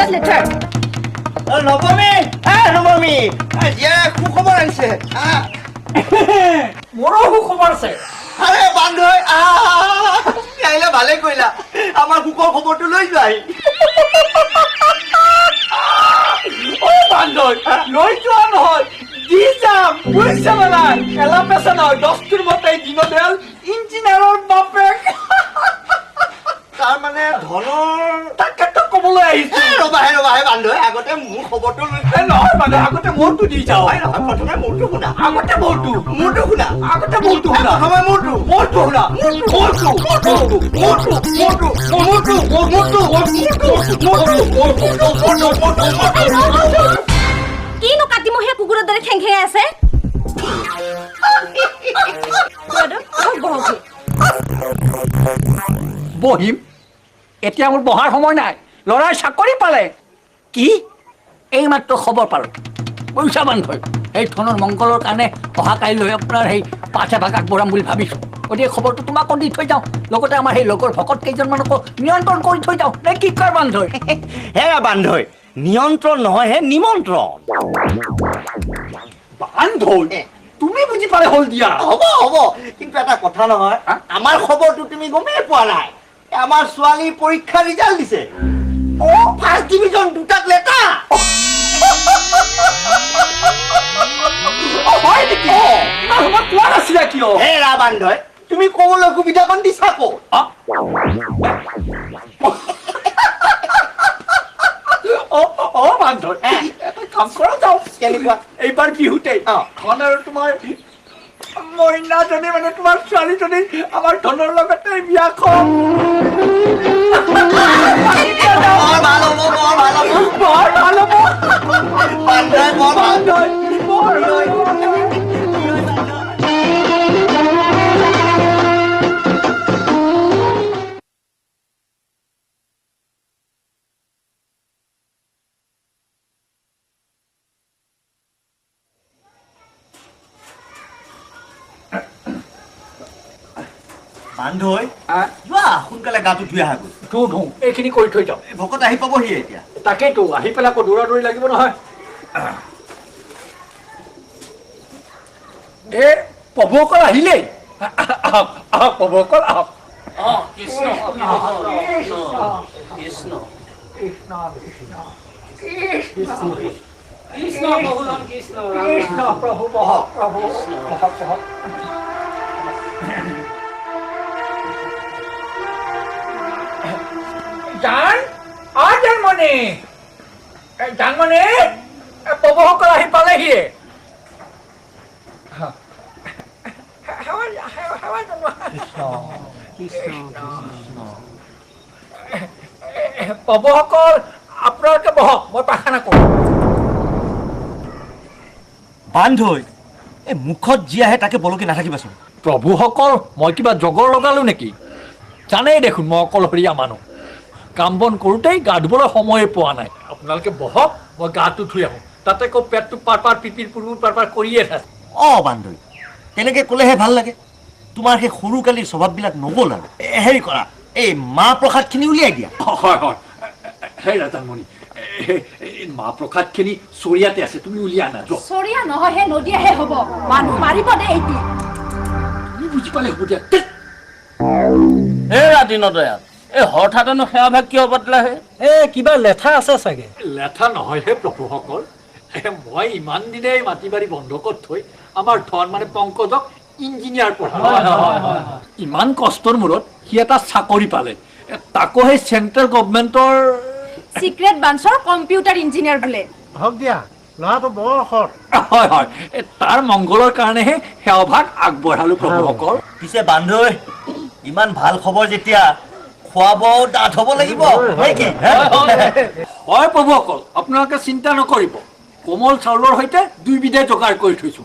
that letter? নবমী নবমী জীয়া সুখবৰ আহিছে মোৰো সুখবৰ আছে আৰে বান্ধৈ আহিলে ভালে কৰিলা আমাৰ সুখৰ খবৰটো লৈ যোৱাই বান্ধৈ লৈ যোৱা নহয় দি যাম বুজিছে মানে এলা পেচা নহয় দস্তুৰ মতে দীনদয়াল ইঞ্জিনিয়াৰৰ বাপেক তাৰ মানে ধনৰ তাকেতো ক'বলৈ আহিছো ৰবাহে বান্ধৈ আগতে মোৰ খবৰটো লৈ নহয় মানে আগতে মোৰটো দি যাওঁ প্ৰথমে মোৰটো শুনা আগতে মোৰটো শুনা আগতে মোৰটো শুনা প্ৰথমে মোৰটো শুনা কিনো কাটিমহীয়া কুকুৰৰ দৰে খেং খেঙাই আছে বহিম এতিয়া মোৰ বহাৰ সময় নাই ল'ৰাই চাকৰি পালে কি এইমাত্ৰ খবৰ পালোঁ পইচা বান্ধৈ সেই ধনৰ মংগলৰ কাৰণে অহা কাইলৈ আপোনাৰ সেই পাঠ এভাগ আগবঢ়াম বুলি ভাবিছোঁ গতিকে খবৰটো তোমাকো দি থৈ যাওঁ লগতে আমাৰ সেই লগৰ ভকত কেইজনমানকো নিয়ন্ত্ৰণ কৰি থৈ যাওঁ নে কি কয় বান্ধৈ হেৰা বান্ধৈ নিয়ন্ত্ৰণ নহয় হে নিমন্ত্ৰণ বান্ধৈ তুমি বুজি পালে হ'ল দিয়া হ'ব কিন্তু এটা কথা নহয় আমাৰ খবৰটো তুমি গমেই পোৱা নাই আমাৰ ছোৱালী পৰীক্ষা ৰিজাল্ট দিছে ফাৰ্ষ্ট ডিভিজন দুটাত লেটাৰ হয় নেকি আমাক কোৱা নাছিলা কিয় হেৰা বান্ধৈ তুমি ক'বলৈ সুবিধাকণ দিছা ক'ত বান্ধৈ এটা কাম কৰা যাওঁ কেনেকুৱা এইবাৰ বিহুতেই ধন আৰু তোমাৰ মহিলাজনী মানে তোমাৰ ছোৱালীজনী আমাৰ ধনৰ লগতে বিয়াখন বৰ ভাল হ'ব বান্ধৈ যোৱা সোনকালে গাটো ধুই আহা গৈ ধুওঁ এইখিনি কৰি থৈ যাওঁ ভকত আহি পাবহি এতিয়া তাকেইতো আহি পেলাই আকৌ দৌৰা দৌৰি লাগিব নহয় এ প্ৰভুসকল আহিলেই আহক প্ৰভুসকল আহক কৃষ্ণ প্ৰভু বহক প্ৰভু বহক জানমণি প্ৰভুসকল আহি পালেহি প্ৰভুসকল আপোনালোকে বহক মই প্ৰাৰ্থনা কৰোঁ বান্ধৈ এই মুখত যি আহে তাকে বলকি নাথাকিবাচোন প্ৰভুসকল মই কিবা জগৰ লগালো নেকি জানেই দেখোন মই অকলশৰীয়া মানুহ কাম বন কৰোঁতেই গা ধুবলৈ সময়ে পোৱা নাই আপোনালোকে বহক মই গাটো ধুই আহোঁ তাতে আকৌ পেটটো পাৰ পিপিৰ পুৰপুৰ পাৰ কৰিয়ে থাকে বান্ধৈ তেনেকে ক'লেহে ভাল লাগে তোমাৰ সেই সৰু কালিৰ স্বভাৱবিলাক নগ'ল আৰু হেৰি কৰা এই মাহ প্ৰসাদখিনি উলিয়াই দিয়া হয় সেই ৰাজানমণি মাহ প্ৰসাদখিনি চৰিয়াতে আছে তুমি উলিয়াই আনা চৰিয়া নহয় হে নদীয়াহে হ'ব মানুহ মাৰিব দে এইটো তুমি বুজি পালে হ'ব দিয়া হে ৰাতি নদয়াল এই হঠাতেনো সেৱা ভাগ কিয় পাতিলা হে কিবা লেঠা আছে চাগে লেঠা নহয় হে প্ৰভুসকল মই ইমান দিনে মাটি বাৰী বন্ধকত থৈ আমাৰ ধন মানে পংকজক ইঞ্জিনিয়াৰ পঢ়া ইমান কষ্টৰ মূৰত সি এটা চাকৰি পালে তাকো সেই চেণ্ট্ৰেল গভৰ্ণমেণ্টৰ সিক্ৰেট ব্ৰাঞ্চৰ কম্পিউটাৰ ইঞ্জিনিয়াৰ বোলে হওক দিয়া ল'ৰাটো বৰ অসৰ হয় তাৰ মংগলৰ কাৰণেহে সেৱাভাগ আগবঢ়ালো প্ৰভুসকল পিছে বান্ধৈ ইমান ভাল খবৰ যেতিয়া খোৱা বোৱাও ডাঠ হ'ব লাগিব নেকি হয় প্ৰভুসকল আপোনালোকে চিন্তা নকৰিব কোমল চাউলৰ সৈতে দুইবিধে যোগাৰ কৰি থৈছো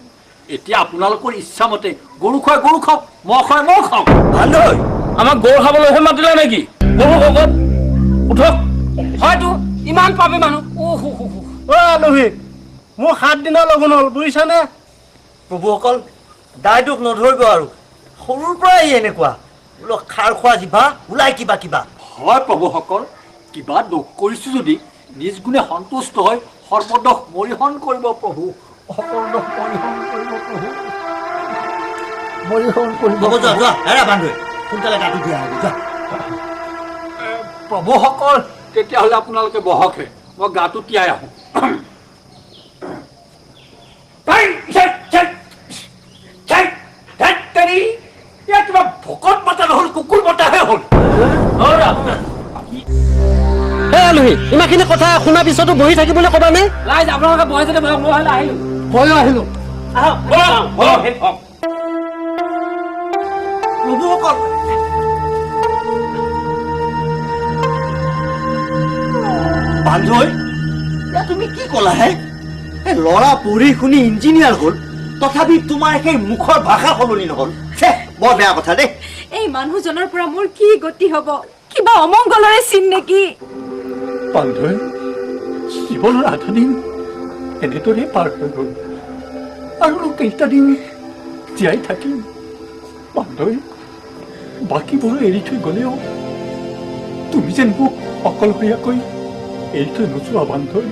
এতিয়া আপোনালোকৰ ইচ্ছামতে গৰু খুৱাই গৰু খাওক মহ খুৱাই মহ খাওক বান্ধৈ আমাক গৰু খাবলৈহে মাতিলা নেকি বহু ভকত উঠক হয়তো ইমান পাবি মানুহ আলহী মোৰ 7 দিনৰ লগন হ'ল বুজিছানে প্ৰভুসকল দায় দুখ নধৰিব আৰু সৰুৰ পৰাই এনেকুৱা বোলো খাৰ খোৱা জিভা ওলাই কিবা হয় প্ৰভুসকল কিবা দুখ কৰিছো যদি নিজ গুণে সন্তুষ্ট হৈ সৰ্বদোষ মৰিহৰণ কৰিব প্ৰভু, সকলো দোষ মৰিহৰণ কৰিব প্ৰভু, মৰিহৰণ কৰিব। হ'ব যোৱা যোৱা হেৰা বান্ধৈ সোনকালে গাটো দিয়া হ'ব যোৱা। প্ৰভুসকল তেতিয়াহ'লে আপোনালোকে বহকহে, মই গাটো তিয়াই আহোঁ। কিবা ভকত মাতা নহ'ল, কুকুৰ মতাহে হ'ল। হে আলহী, ইমানখিনি কথা শুনাৰ পিছতো বহি থাকিবলৈ ক'বা নে? ৰাইজ আপোনালোকে বহে যদি বহক, মই হ'লে আহিলোঁ। ময়ো আহিলোঁ। প্ৰভুসকল বান্ধৈ এয়া তুমি কি ক'লা হে? এই ল'ৰা পঢ়ি শুনি ইঞ্জিনিয়াৰ হ'ল, তথাপি তোমাৰ সেই মুখৰ ভাষা সলনি নহ'ল। বৰ বেয়া কথা দেই। এই মানুহজনৰ পৰা মোৰ কি গতি হ'ব? কিবা অমংগলৰে চিন নেকি? বান্ধৈ জীৱনৰ আধা দিন এনেদৰে পাৰ হৈ গ'ল, আৰু কেইটা দিন জীয়াই থাকিম। বান্ধৈ বাকীবোৰ এৰি থৈ গ'লেও তুমি যেন মোক অকলশৰীয়াকৈ এৰি থৈ নোযোৱা বান্ধৈ।